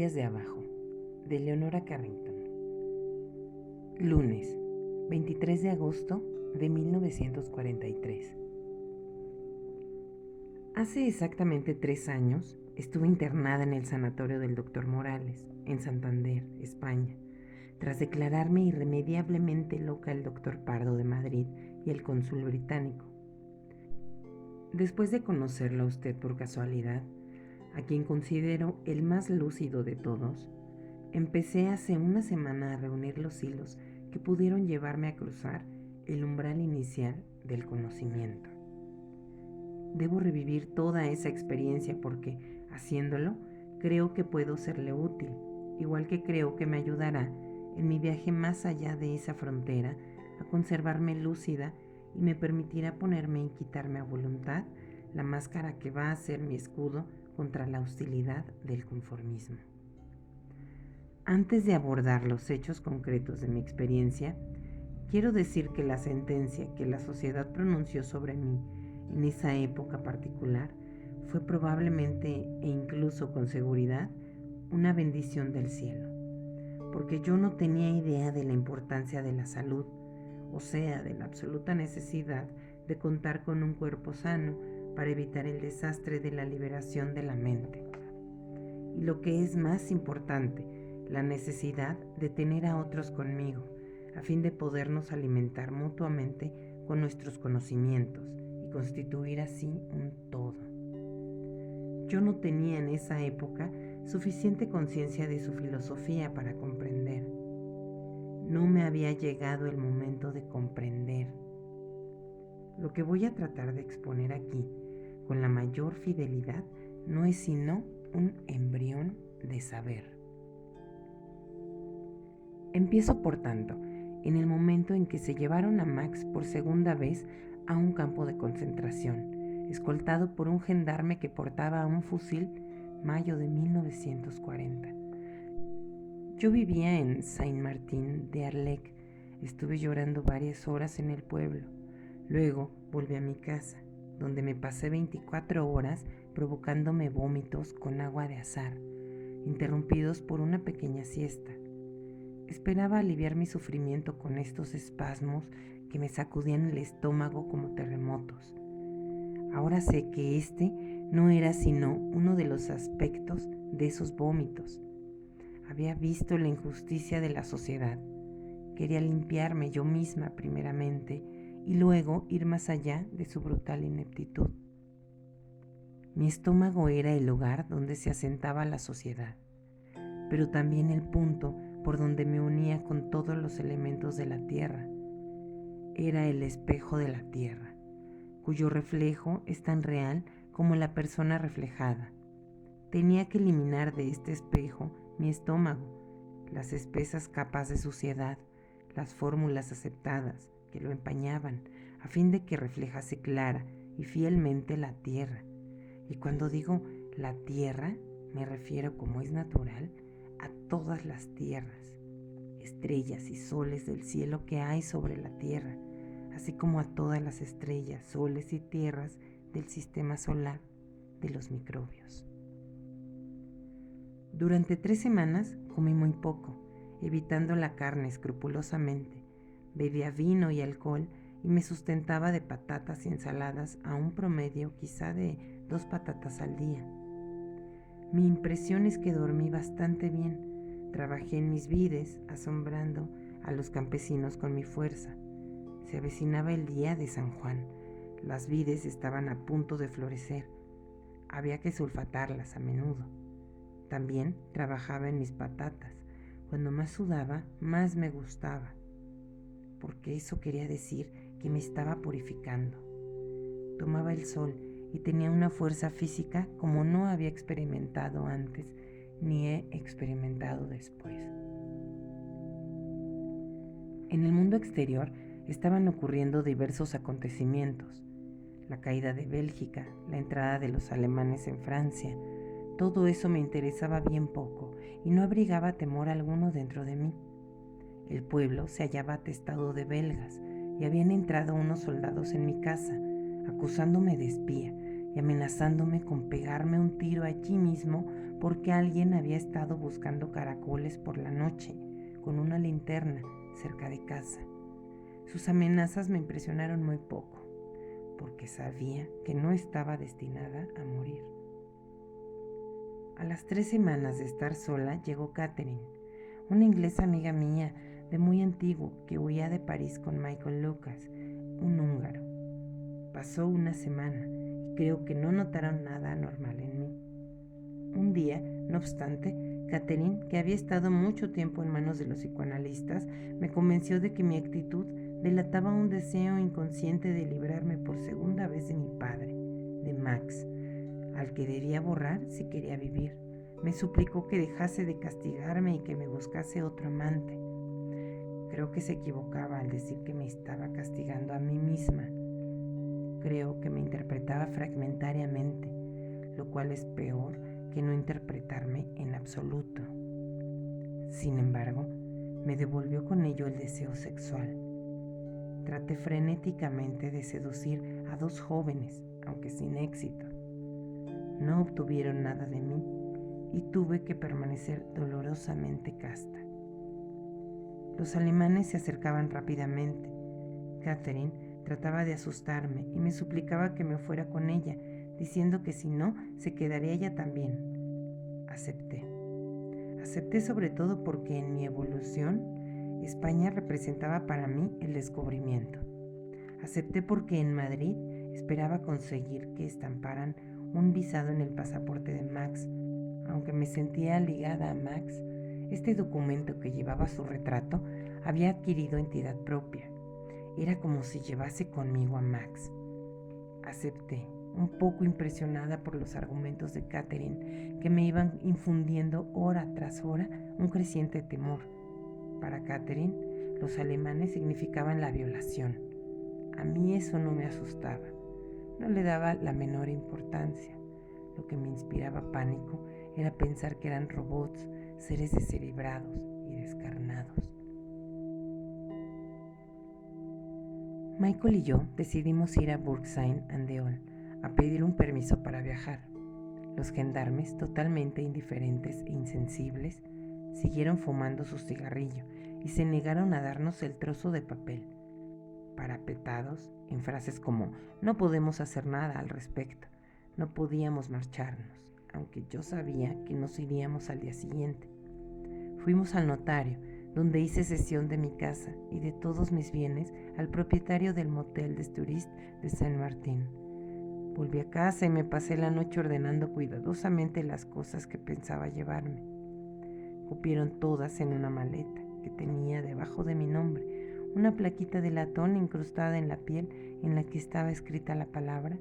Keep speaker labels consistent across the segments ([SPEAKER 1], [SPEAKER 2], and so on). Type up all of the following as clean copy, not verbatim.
[SPEAKER 1] Memorias de abajo, de Leonora Carrington. Lunes, 23 de agosto de 1943. Hace exactamente 3 años estuve internada en el sanatorio del Dr. Morales, en Santander, España, tras declararme irremediablemente loca el Dr. Pardo de Madrid y el cónsul británico. Después de conocerlo a usted por casualidad, a quien considero el más lúcido de todos, empecé hace una semana a reunir los hilos que pudieron llevarme a cruzar el umbral inicial del conocimiento. Debo revivir toda esa experiencia porque, haciéndolo, creo que puedo serle útil, igual que creo que me ayudará en mi viaje más allá de esa frontera a conservarme lúcida y me permitirá ponerme y quitarme a voluntad la máscara que va a ser mi escudo contra la hostilidad del conformismo. Antes de abordar los hechos concretos de mi experiencia, quiero decir que la sentencia que la sociedad pronunció sobre mí en esa época particular fue probablemente e incluso con seguridad una bendición del cielo, porque yo no tenía idea de la importancia de la salud, o sea, de la absoluta necesidad de contar con un cuerpo sano para evitar el desastre de la liberación de la mente. Y lo que es más importante, la necesidad de tener a otros conmigo, a fin de podernos alimentar mutuamente con nuestros conocimientos y constituir así un todo. Yo no tenía en esa época suficiente conciencia de su filosofía para comprender. No me había llegado el momento de comprender. Lo que voy a tratar de exponer aquí, con la mayor fidelidad, no es sino un embrión de saber. Empiezo, por tanto, en el momento en que se llevaron a Max por segunda vez a un campo de concentración, escoltado por un gendarme que portaba un fusil, mayo de 1940. Yo vivía en Saint-Martin-d'Arlec. Estuve llorando varias horas en el pueblo. Luego volví a mi casa, donde me pasé 24 horas provocándome vómitos con agua de azahar, interrumpidos por una pequeña siesta. Esperaba aliviar mi sufrimiento con estos espasmos que me sacudían el estómago como terremotos. Ahora sé que este no era sino uno de los aspectos de esos vómitos. Había visto la injusticia de la sociedad. Quería limpiarme yo misma primeramente y luego ir más allá de su brutal ineptitud. Mi estómago era el lugar donde se asentaba la sociedad, pero también el punto por donde me unía con todos los elementos de la tierra. Era el espejo de la tierra, cuyo reflejo es tan real como la persona reflejada. Tenía que eliminar de este espejo mi estómago, las espesas capas de suciedad, las fórmulas aceptadas que lo empañaban, a fin de que reflejase clara y fielmente la tierra. Y cuando digo la tierra, me refiero, como es natural, a todas las tierras, estrellas y soles del cielo que hay sobre la tierra, así como a todas las estrellas, soles y tierras del sistema solar de los microbios. Durante 3 semanas comí muy poco, evitando la carne escrupulosamente. Bebía vino y alcohol y me sustentaba de patatas y ensaladas a un promedio quizá de 2 patatas al día. Mi impresión es que dormí bastante bien. Trabajé en mis vides, asombrando a los campesinos con mi fuerza. Se avecinaba el día de San Juan. Las vides estaban a punto de florecer. Había que sulfatarlas a menudo. También trabajaba en mis patatas. Cuando más sudaba, más me gustaba, porque eso quería decir que me estaba purificando. Tomaba el sol y tenía una fuerza física como no había experimentado antes, ni he experimentado después. En el mundo exterior estaban ocurriendo diversos acontecimientos: la caída de Bélgica, la entrada de los alemanes en Francia. Todo eso me interesaba bien poco y no abrigaba temor alguno dentro de mí. El pueblo se hallaba atestado de belgas y habían entrado unos soldados en mi casa, acusándome de espía y amenazando amenazándome con pegarme un tiro allí mismo porque alguien había estado buscando caracoles por la noche con una linterna cerca de casa. Sus amenazas me impresionaron muy poco, porque sabía que no estaba destinada a morir. A las 3 semanas de estar sola llegó Catherine, una inglesa amiga mía de muy antiguo que huía de París con Michael Lucas, un húngaro. Pasó una semana y creo que no notaron nada anormal en mí. Un día, no obstante, Catherine, que había estado mucho tiempo en manos de los psicoanalistas, me convenció de que mi actitud delataba un deseo inconsciente de librarme por segunda vez de mi padre, de Max, al que debía borrar si quería vivir. Me suplicó que dejase de castigarme y que me buscase otro amante. Creo que se equivocaba al decir que me estaba castigando a mí misma. Creo que me interpretaba fragmentariamente, lo cual es peor que no interpretarme en absoluto. Sin embargo, me devolvió con ello el deseo sexual. Traté frenéticamente de seducir a 2 jóvenes, aunque sin éxito. No obtuvieron nada de mí y tuve que permanecer dolorosamente casta. Los alemanes se acercaban rápidamente. Catherine trataba de asustarme y me suplicaba que me fuera con ella, diciendo que si no, se quedaría ella también. Acepté. Acepté sobre todo porque en mi evolución, España representaba para mí el descubrimiento. Acepté porque en Madrid esperaba conseguir que estamparan un visado en el pasaporte de Max. Aunque me sentía ligada a Max, este documento que llevaba su retrato había adquirido entidad propia. Era como si llevase conmigo a Max. Acepté, un poco impresionada por los argumentos de Catherine, que me iban infundiendo hora tras hora un creciente temor. Para Catherine, los alemanes significaban la violación. A mí eso no me asustaba, no le daba la menor importancia. Lo que me inspiraba pánico era pensar que eran robots, seres descerebrados y descarnados. Michael y yo decidimos ir a Burgsheim-an-Deol a pedir un permiso para viajar. Los gendarmes, totalmente indiferentes e insensibles, siguieron fumando su cigarrillo y se negaron a darnos el trozo de papel, parapetados en frases como «no podemos hacer nada al respecto, no podíamos marcharnos», aunque yo sabía que nos iríamos al día siguiente. Fuimos al notario, donde hice cesión de mi casa y de todos mis bienes al propietario del motel de Tourist de Saint-Martin. Volví a casa y me pasé la noche ordenando cuidadosamente las cosas que pensaba llevarme. Cupieron todas en una maleta que tenía debajo de mi nombre una plaquita de latón incrustada en la piel en la que estaba escrita la palabra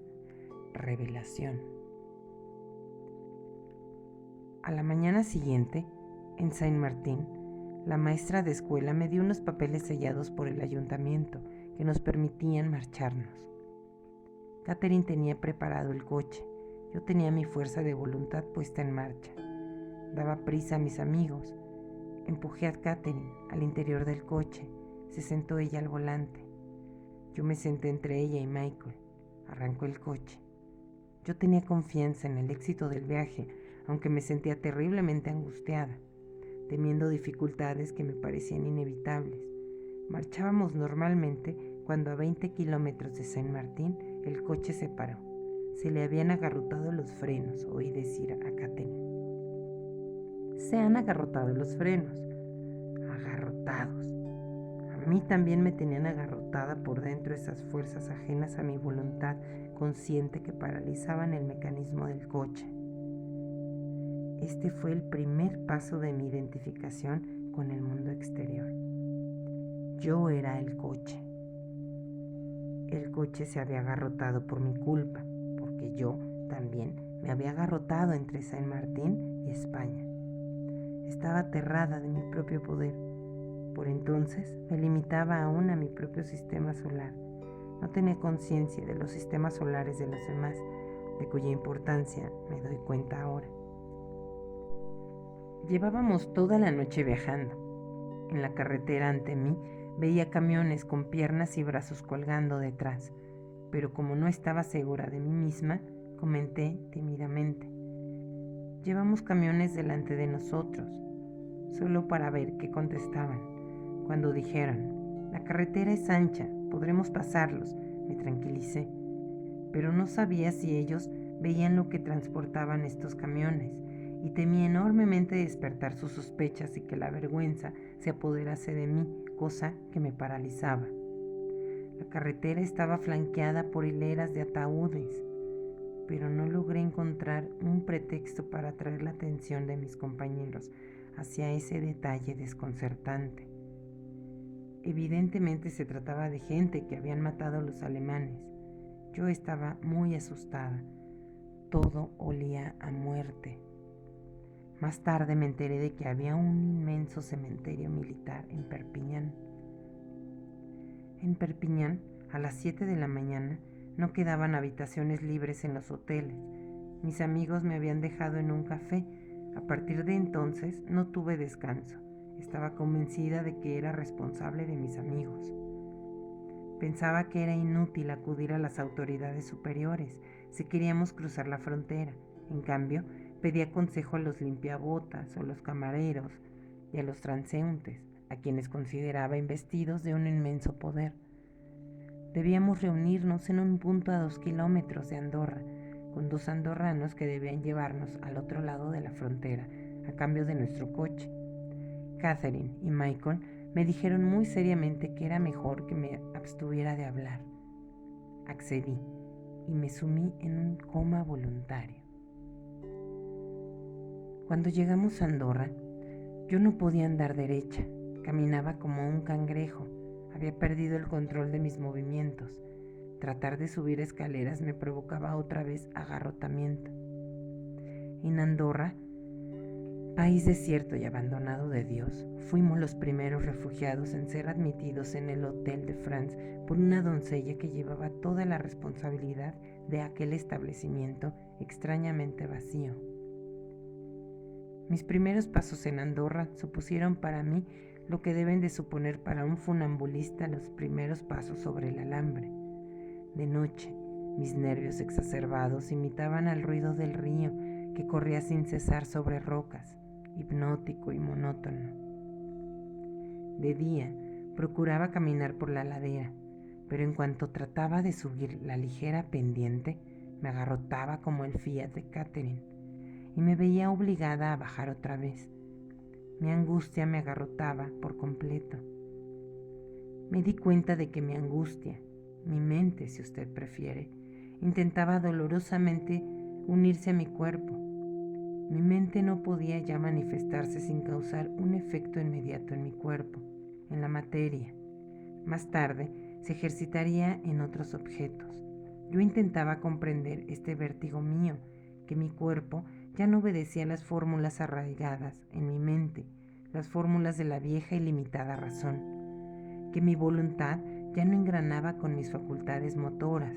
[SPEAKER 1] revelación. A la mañana siguiente, en Saint-Martin, la maestra de escuela me dio unos papeles sellados por el ayuntamiento que nos permitían marcharnos. Catherine tenía preparado el coche. Yo tenía mi fuerza de voluntad puesta en marcha. Daba prisa a mis amigos. Empujé a Catherine al interior del coche. Se sentó ella al volante. Yo me senté entre ella y Michael. Arrancó el coche. Yo tenía confianza en el éxito del viaje, aunque me sentía terriblemente angustiada, temiendo dificultades que me parecían inevitables. Marchábamos normalmente cuando a 20 kilómetros de Saint-Martin el coche se paró. Se le habían agarrotado los frenos, oí decir a Catherine. Se han agarrotado los frenos. Agarrotados. A mí también me tenían agarrotada por dentro esas fuerzas ajenas a mi voluntad consciente que paralizaban el mecanismo del coche. Este fue el primer paso de mi identificación con el mundo exterior. Yo era el coche. El coche se había agarrotado por mi culpa, porque yo también me había agarrotado entre Saint-Martin y España. Estaba aterrada de mi propio poder. Por entonces me limitaba aún a mi propio sistema solar. No tenía conciencia de los sistemas solares de los demás, de cuya importancia me doy cuenta ahora. Llevábamos toda la noche viajando. En la carretera ante mí veía camiones con piernas y brazos colgando detrás, pero como no estaba segura de mí misma, comenté tímidamente. Llevamos camiones delante de nosotros, solo para ver qué contestaban. Cuando dijeron, la carretera es ancha, podremos pasarlos, me tranquilicé, pero no sabía si ellos veían lo que transportaban estos camiones y temí enormemente despertar sus sospechas y que la vergüenza se apoderase de mí, cosa que me paralizaba. La carretera estaba flanqueada por hileras de ataúdes, pero no logré encontrar un pretexto para atraer la atención de mis compañeros hacia ese detalle desconcertante. Evidentemente se trataba de gente que habían matado a los alemanes. Yo estaba muy asustada. Todo olía a muerte. Más tarde me enteré de que había un inmenso cementerio militar en Perpiñán. En Perpiñán, a las 7 de la mañana, no quedaban habitaciones libres en los hoteles. Mis amigos me habían dejado en un café. A partir de entonces no tuve descanso. Estaba convencida de que era responsable de mis amigos. Pensaba que era inútil acudir a las autoridades superiores si queríamos cruzar la frontera. En cambio, pedía consejo a los limpiabotas o los camareros y a los transeúntes, a quienes consideraba investidos de un inmenso poder. Debíamos reunirnos en un punto a 2 kilómetros de Andorra, con 2 andorranos que debían llevarnos al otro lado de la frontera, a cambio de nuestro coche. Catherine y Michael me dijeron muy seriamente que era mejor que me abstuviera de hablar. Accedí y me sumí en un coma voluntario. Cuando llegamos a Andorra, yo no podía andar derecha, caminaba como un cangrejo, había perdido el control de mis movimientos. Tratar de subir escaleras me provocaba otra vez agarrotamiento. En Andorra, país desierto y abandonado de Dios, fuimos los primeros refugiados en ser admitidos en el Hotel de France por una doncella que llevaba toda la responsabilidad de aquel establecimiento extrañamente vacío. Mis primeros pasos en Andorra supusieron para mí lo que deben de suponer para un funambulista los primeros pasos sobre el alambre. De noche, mis nervios exacerbados imitaban al ruido del río que corría sin cesar sobre rocas, hipnótico y monótono. De día, procuraba caminar por la ladera, pero en cuanto trataba de subir la ligera pendiente, me agarrotaba como el Fiat de Catherine y me veía obligada a bajar otra vez. Mi angustia me agarrotaba por completo. Me di cuenta de que mi angustia, mi mente si usted prefiere, intentaba dolorosamente unirse a mi cuerpo. Mi mente no podía ya manifestarse sin causar un efecto inmediato en mi cuerpo, en la materia. Más tarde se ejercitaría en otros objetos. Yo intentaba comprender este vértigo mío, que mi cuerpo ya no obedecía a las fórmulas arraigadas en mi mente, las fórmulas de la vieja y limitada razón, que mi voluntad ya no engranaba con mis facultades motoras,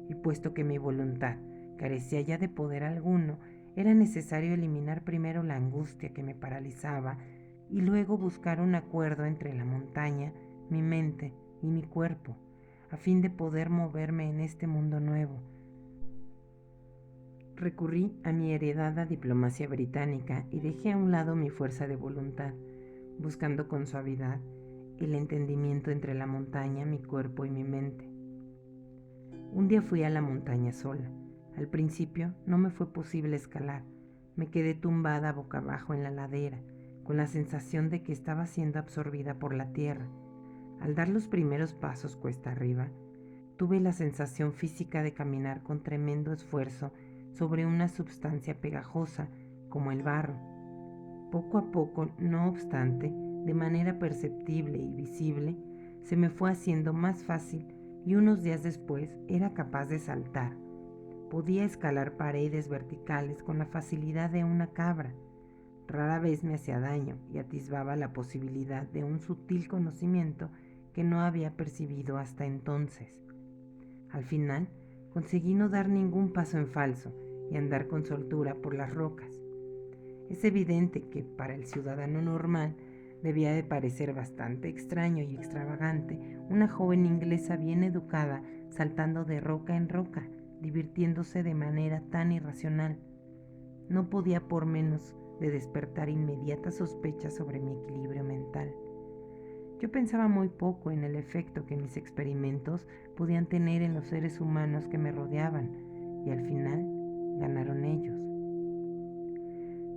[SPEAKER 1] y puesto que mi voluntad carecía ya de poder alguno, era necesario eliminar primero la angustia que me paralizaba y luego buscar un acuerdo entre la montaña, mi mente y mi cuerpo, a fin de poder moverme en este mundo nuevo. Recurrí a mi heredada diplomacia británica y dejé a un lado mi fuerza de voluntad, buscando con suavidad el entendimiento entre la montaña, mi cuerpo y mi mente. Un día fui a la montaña sola. Al principio no me fue posible escalar. Me quedé tumbada boca abajo en la ladera, con la sensación de que estaba siendo absorbida por la tierra. Al dar los primeros pasos cuesta arriba, tuve la sensación física de caminar con tremendo esfuerzo sobre una substancia pegajosa como el barro. Poco a poco, no obstante, de manera perceptible y visible, se me fue haciendo más fácil y unos días después era capaz de saltar. Podía escalar paredes verticales con la facilidad de una cabra. Rara vez me hacía daño y atisbaba la posibilidad de un sutil conocimiento que no había percibido hasta entonces. Al final, conseguí no dar ningún paso en falso y andar con soltura por las rocas. Es evidente que para el ciudadano normal debía de parecer bastante extraño y extravagante una joven inglesa bien educada saltando de roca en roca, divirtiéndose de manera tan irracional. No podía por menos de despertar inmediatas sospechas sobre mi equilibrio mental. Yo pensaba muy poco en el efecto que mis experimentos podían tener en los seres humanos que me rodeaban, y al final ganaron ellos.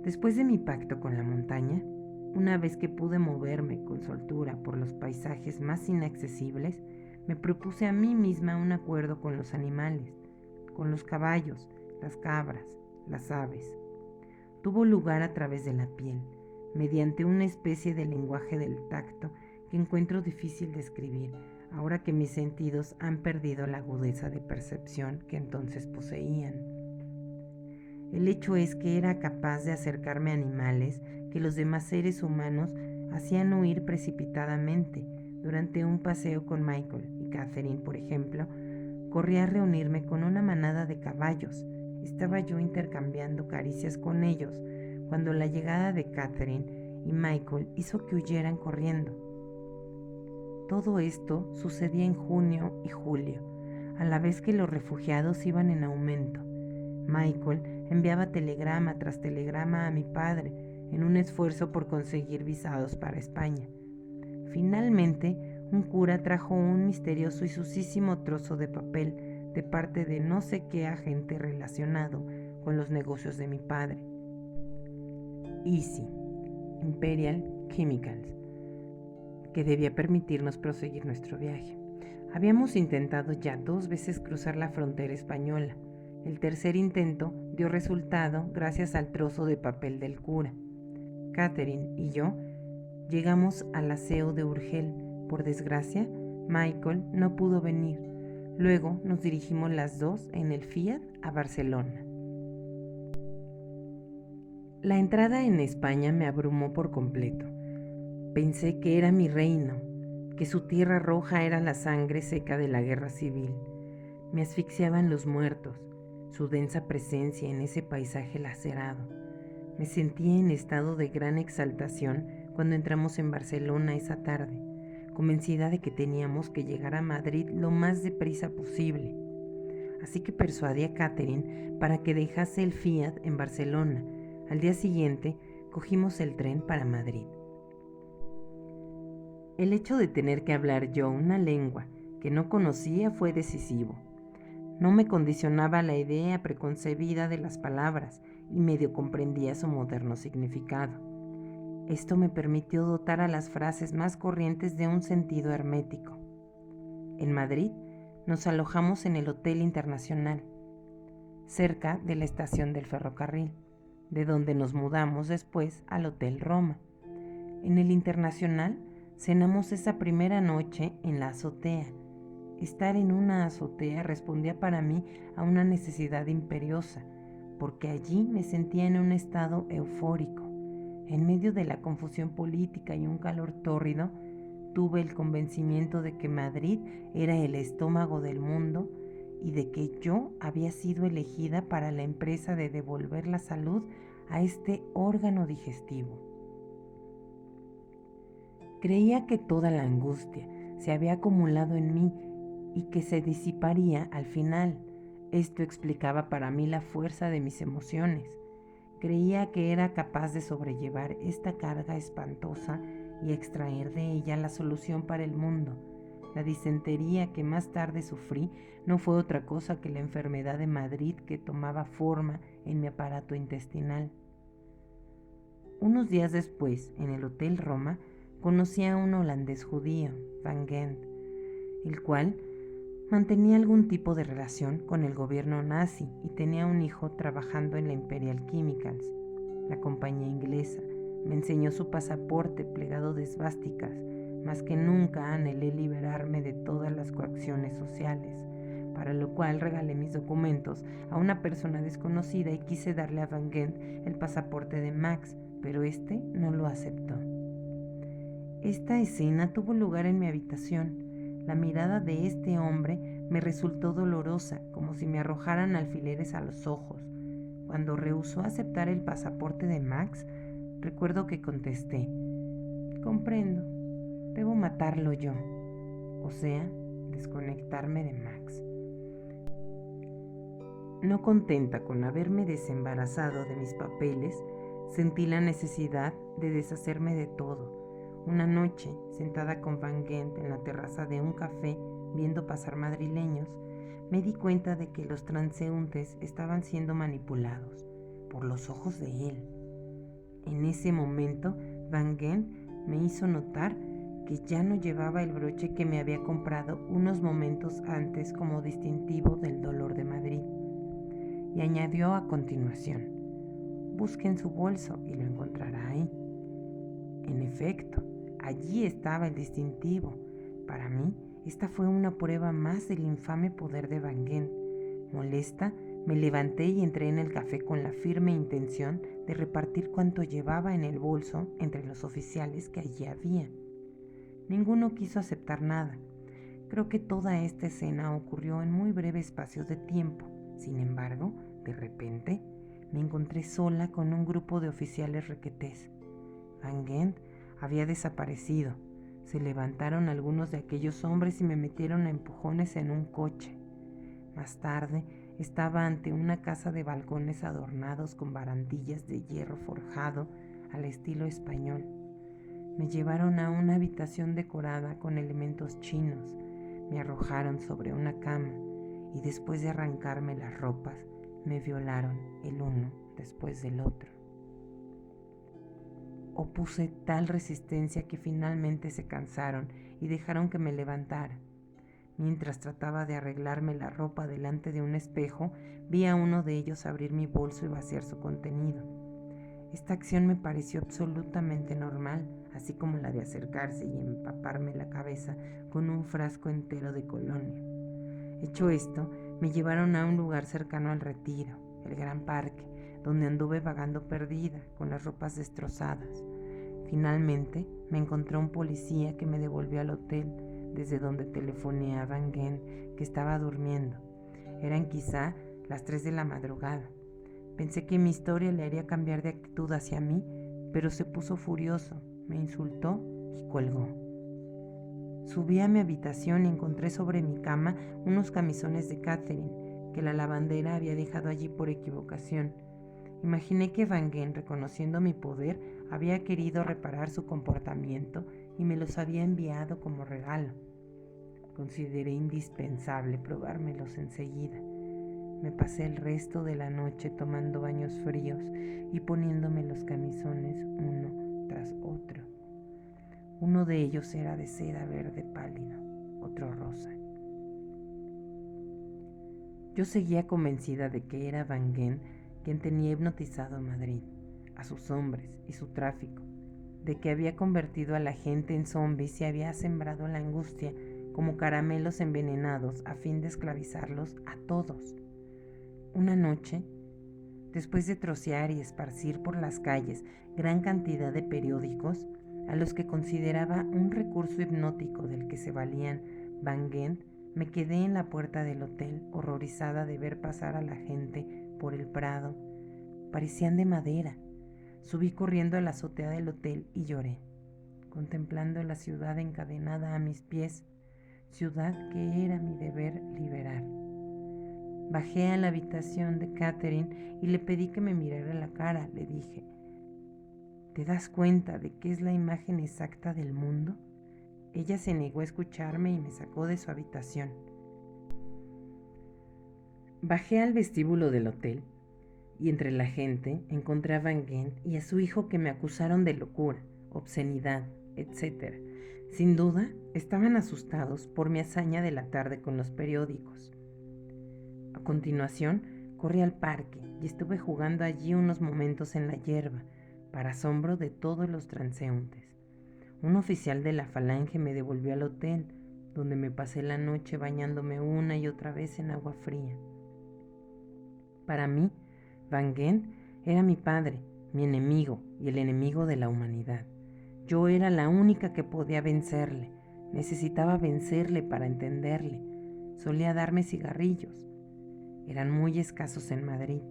[SPEAKER 1] Después de mi pacto con la montaña, una vez que pude moverme con soltura por los paisajes más inaccesibles, me propuse a mí misma un acuerdo con los animales, con los caballos, las cabras, las aves. Tuvo lugar a través de la piel, mediante una especie de lenguaje del tacto que encuentro difícil de escribir, ahora que mis sentidos han perdido la agudeza de percepción que entonces poseían. El hecho es que era capaz de acercarme a animales que los demás seres humanos hacían huir precipitadamente. Durante un paseo con Michael y Catherine, por ejemplo, corrí a reunirme con una manada de caballos. Estaba yo intercambiando caricias con ellos cuando la llegada de Catherine y Michael hizo que huyeran corriendo. Todo esto sucedía en junio y julio, a la vez que los refugiados iban en aumento. Michael enviaba telegrama tras telegrama a mi padre en un esfuerzo por conseguir visados para España. Finalmente, un cura trajo un misterioso y sucísimo trozo de papel de parte de no sé qué agente relacionado con los negocios de mi padre. Easy, Imperial Chemicals, que debía permitirnos proseguir nuestro viaje. Habíamos intentado ya 2 veces cruzar la frontera española. El tercer intento dio resultado gracias al trozo de papel del cura. Catherine y yo llegamos al aseo de Urgel. Por desgracia, Michael no pudo venir. Luego nos dirigimos las dos en el Fiat a Barcelona. La entrada en España me abrumó por completo. Pensé que era mi reino, que su tierra roja era la sangre seca de la guerra civil. Me asfixiaban los muertos, su densa presencia en ese paisaje lacerado. Me sentía en estado de gran exaltación cuando entramos en Barcelona esa tarde, convencida de que teníamos que llegar a Madrid lo más deprisa posible. Así que persuadí a Catherine para que dejase el Fiat en Barcelona. Al día siguiente cogimos el tren para Madrid. El hecho de tener que hablar yo una lengua que no conocía fue decisivo. No me condicionaba la idea preconcebida de las palabras y medio comprendía su moderno significado. Esto me permitió dotar a las frases más corrientes de un sentido hermético. En Madrid nos alojamos en el Hotel Internacional, cerca de la estación del ferrocarril, de donde nos mudamos después al Hotel Roma. En el Internacional cenamos esa primera noche en la azotea. Estar en una azotea respondía para mí a una necesidad imperiosa, porque allí me sentía en un estado eufórico. En medio de la confusión política y un calor tórrido, tuve el convencimiento de que Madrid era el estómago del mundo y de que yo había sido elegida para la empresa de devolver la salud a este órgano digestivo. Creía que toda la angustia se había acumulado en mí y que se disiparía al final. Esto explicaba para mí la fuerza de mis emociones. Creía que era capaz de sobrellevar esta carga espantosa y extraer de ella la solución para el mundo. La disentería que más tarde sufrí no fue otra cosa que la enfermedad de Madrid que tomaba forma en mi aparato intestinal. Unos días después, en el Hotel Roma, conocí a un holandés judío, Van Gent, el cual mantenía algún tipo de relación con el gobierno nazi y tenía un hijo trabajando en la Imperial Chemicals, la compañía inglesa. Me enseñó su pasaporte plegado de esvásticas. Más que nunca anhelé liberarme de todas las coacciones sociales, para lo cual regalé mis documentos a una persona desconocida y quise darle a Van Gent el pasaporte de Max, pero este no lo aceptó. Esta escena tuvo lugar en mi habitación. La mirada de este hombre me resultó dolorosa, como si me arrojaran alfileres a los ojos. Cuando rehusó aceptar el pasaporte de Max, recuerdo que contesté: comprendo, debo matarlo yo, o sea, desconectarme de Max. No contenta con haberme desembarazado de mis papeles, sentí la necesidad de deshacerme de todo. Una noche, sentada con Van Gent en la terraza de un café viendo pasar madrileños, me di cuenta de que los transeúntes estaban siendo manipulados por los ojos de él. En ese momento, Van Gent me hizo notar que ya no llevaba el broche que me había comprado unos momentos antes como distintivo del dolor de Madrid. Y añadió a continuación: busque en su bolso y lo encontrará ahí. En efecto, allí estaba el distintivo. Para mí, esta fue una prueba más del infame poder de Van Gent. Molesta, me levanté y entré en el café con la firme intención de repartir cuanto llevaba en el bolso entre los oficiales que allí había. Ninguno quiso aceptar nada. Creo que toda esta escena ocurrió en muy breve espacio de tiempo. Sin embargo, de repente, me encontré sola con un grupo de oficiales requetés. Van Gent había desaparecido. Se levantaron algunos de aquellos hombres y me metieron a empujones en un coche. Más tarde, estaba ante una casa de balcones adornados con barandillas de hierro forjado al estilo español. Me llevaron a una habitación decorada con elementos chinos. Me arrojaron sobre una cama y después de arrancarme las ropas, me violaron el uno después del otro. Opuse tal resistencia que finalmente se cansaron y dejaron que me levantara. Mientras trataba de arreglarme la ropa delante de un espejo, vi a uno de ellos abrir mi bolso y vaciar su contenido. Esta acción me pareció absolutamente normal, así como la de acercarse y empaparme la cabeza con un frasco entero de colonia. Hecho esto, me llevaron a un lugar cercano al Retiro, el Gran Parque, donde anduve vagando perdida, con las ropas destrozadas. Finalmente, me encontró un policía que me devolvió al hotel, desde donde telefoneé a Van Gent, que estaba durmiendo. Eran quizá las 3 de la madrugada. Pensé que mi historia le haría cambiar de actitud hacia mí, pero se puso furioso, me insultó y colgó. Subí a mi habitación y encontré sobre mi cama unos camisones de Catherine que la lavandera había dejado allí por equivocación. Imaginé que Van Gent, reconociendo mi poder, había querido reparar su comportamiento y me los había enviado como regalo. Consideré indispensable probármelos enseguida. Me pasé el resto de la noche tomando baños fríos y poniéndome los camisones uno tras otro. Uno de ellos era de seda verde pálido, otro rosa. Yo seguía convencida de que era Van Gent quien tenía hipnotizado a Madrid, a sus hombres y su tráfico, de que había convertido a la gente en zombies y había sembrado la angustia como caramelos envenenados a fin de esclavizarlos a todos. Una noche, después de trocear y esparcir por las calles gran cantidad de periódicos, a los que consideraba un recurso hipnótico del que se valían Van Gent, me quedé en la puerta del hotel, horrorizada de ver pasar a la gente por el prado. Parecían de madera. Subí corriendo a la azotea del hotel y lloré, contemplando la ciudad encadenada a mis pies, ciudad que era mi deber liberar. Bajé a la habitación de Catherine y le pedí que me mirara la cara. Le dije: ¿te das cuenta de que es la imagen exacta del mundo? Ella se negó a escucharme y me sacó de su habitación. Bajé al vestíbulo del hotel y entre la gente encontré a Van Gent y a su hijo, que me acusaron de locura, obscenidad, etc. Sin duda, estaban asustados por mi hazaña de la tarde con los periódicos. A continuación, corrí al parque y estuve jugando allí unos momentos en la hierba, para asombro de todos los transeúntes. Un oficial de la Falange me devolvió al hotel, donde me pasé la noche bañándome una y otra vez en agua fría. Para mí, Van Gent era mi padre, mi enemigo y el enemigo de la humanidad. Yo era la única que podía vencerle. Necesitaba vencerle para entenderle. Solía darme cigarrillos. Eran muy escasos en Madrid,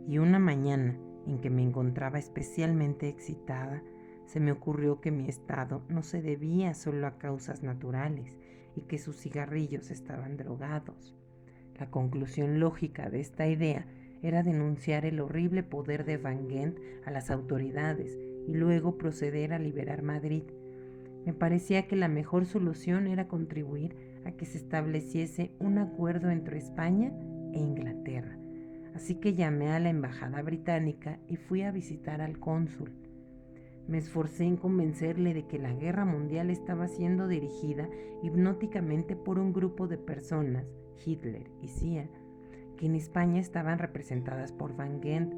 [SPEAKER 1] y una mañana en que me encontraba especialmente excitada, se me ocurrió que mi estado no se debía solo a causas naturales y que sus cigarrillos estaban drogados. La conclusión lógica de esta idea era denunciar el horrible poder de Van Gent a las autoridades y luego proceder a liberar Madrid. Me parecía que la mejor solución era contribuir a que se estableciese un acuerdo entre España e Inglaterra. Así que llamé a la embajada británica y fui a visitar al cónsul. Me esforcé en convencerle de que la guerra mundial estaba siendo dirigida hipnóticamente por un grupo de personas, Hitler y CIA, que en España estaban representadas por Van Gent,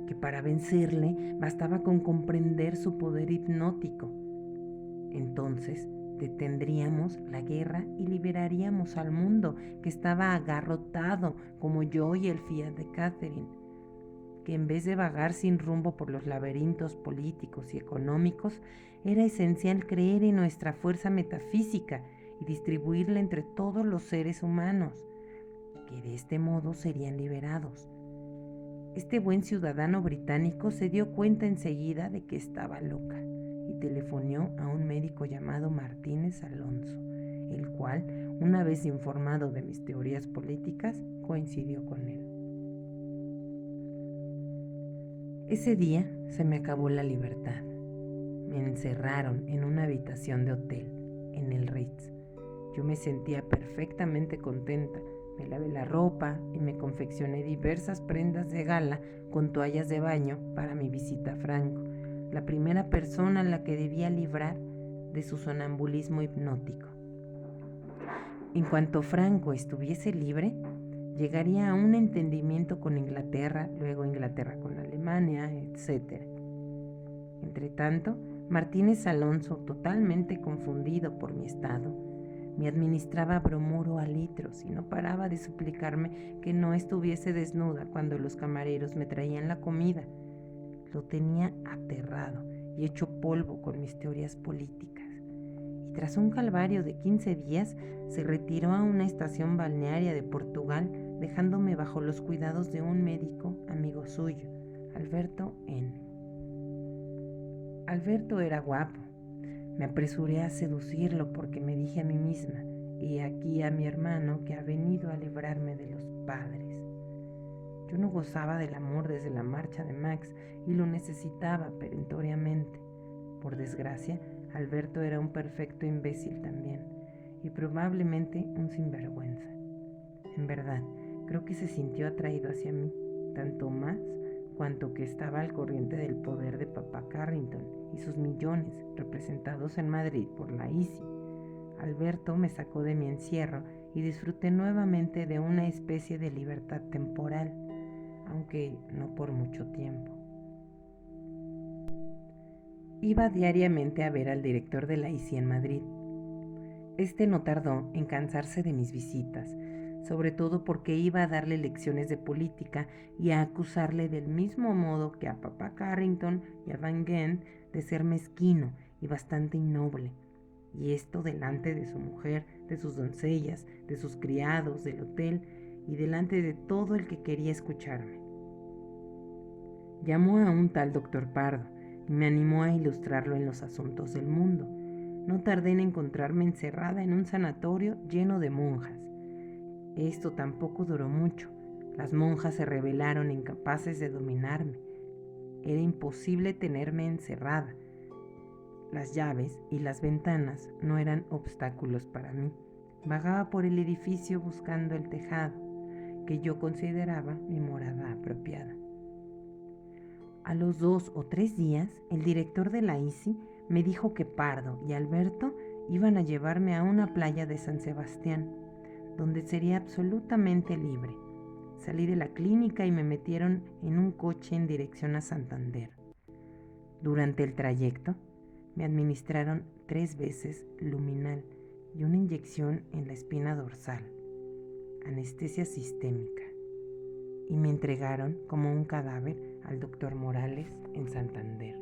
[SPEAKER 1] que para vencerle bastaba con comprender su poder hipnótico. Entonces detendríamos la guerra y liberaríamos al mundo que estaba agarrotado como yo y el Fiat de Catherine, que en vez de vagar sin rumbo por los laberintos políticos y económicos, era esencial creer en nuestra fuerza metafísica y distribuirla entre todos los seres humanos, que de este modo serían liberados. Este buen ciudadano británico se dio cuenta enseguida de que estaba loca y telefonió a un médico llamado Martínez Alonso, el cual, una vez informado de mis teorías políticas, coincidió con él. Ese día se me acabó la libertad. Me encerraron en una habitación de hotel, en el Ritz. Yo me sentía perfectamente contenta. Me lavé la ropa y me confeccioné diversas prendas de gala con toallas de baño para mi visita a Franco, la primera persona a la que debía librar de su sonambulismo hipnótico. En cuanto Franco estuviese libre, llegaría a un entendimiento con Inglaterra, luego Inglaterra con Alemania, etc. Entretanto, Martínez Alonso, totalmente confundido por mi estado, me administraba bromuro a litros y no paraba de suplicarme que no estuviese desnuda cuando los camareros me traían la comida. Lo tenía aterrado y hecho polvo con mis teorías políticas. Y tras un calvario de 15 días, se retiró a una estación balnearia de Portugal, dejándome bajo los cuidados de un médico amigo suyo, Alberto N. Alberto era guapo. Me apresuré a seducirlo porque me dije a mí misma, he aquí a mi hermano que ha venido a librarme de los padres. Yo no gozaba del amor desde la marcha de Max y lo necesitaba perentoriamente. Por desgracia, Alberto era un perfecto imbécil también y probablemente un sinvergüenza. En verdad, creo que se sintió atraído hacia mí, tanto más cuanto que estaba al corriente del poder de papá Carrington y sus millones representados en Madrid por la ICI. Alberto me sacó de mi encierro y disfruté nuevamente de una especie de libertad temporal, aunque no por mucho tiempo. Iba diariamente a ver al director de la ICI en Madrid. Este no tardó en cansarse de mis visitas, sobre todo porque iba a darle lecciones de política y a acusarle del mismo modo que a papá Carrington y a Van Gent de ser mezquino y bastante innoble, y esto delante de su mujer, de sus doncellas, de sus criados, del hotel y delante de todo el que quería escucharme. Llamó a un tal doctor Pardo y me animó a ilustrarlo en los asuntos del mundo. No tardé en encontrarme encerrada en un sanatorio lleno de monjas. Esto tampoco duró mucho. Las monjas se rebelaron incapaces de dominarme. Era imposible tenerme encerrada. Las llaves y las ventanas no eran obstáculos para mí. Vagaba por el edificio buscando el tejado, que yo consideraba mi morada apropiada. A los 2 o 3 días, el director de la ICI me dijo que Pardo y Alberto iban a llevarme a una playa de San Sebastián, donde sería absolutamente libre. Salí de la clínica y me metieron en un coche en dirección a Santander. Durante el trayecto, me administraron 3 veces luminal y una inyección en la espina dorsal, anestesia sistémica, y me entregaron como un cadáver al doctor Morales en Santander.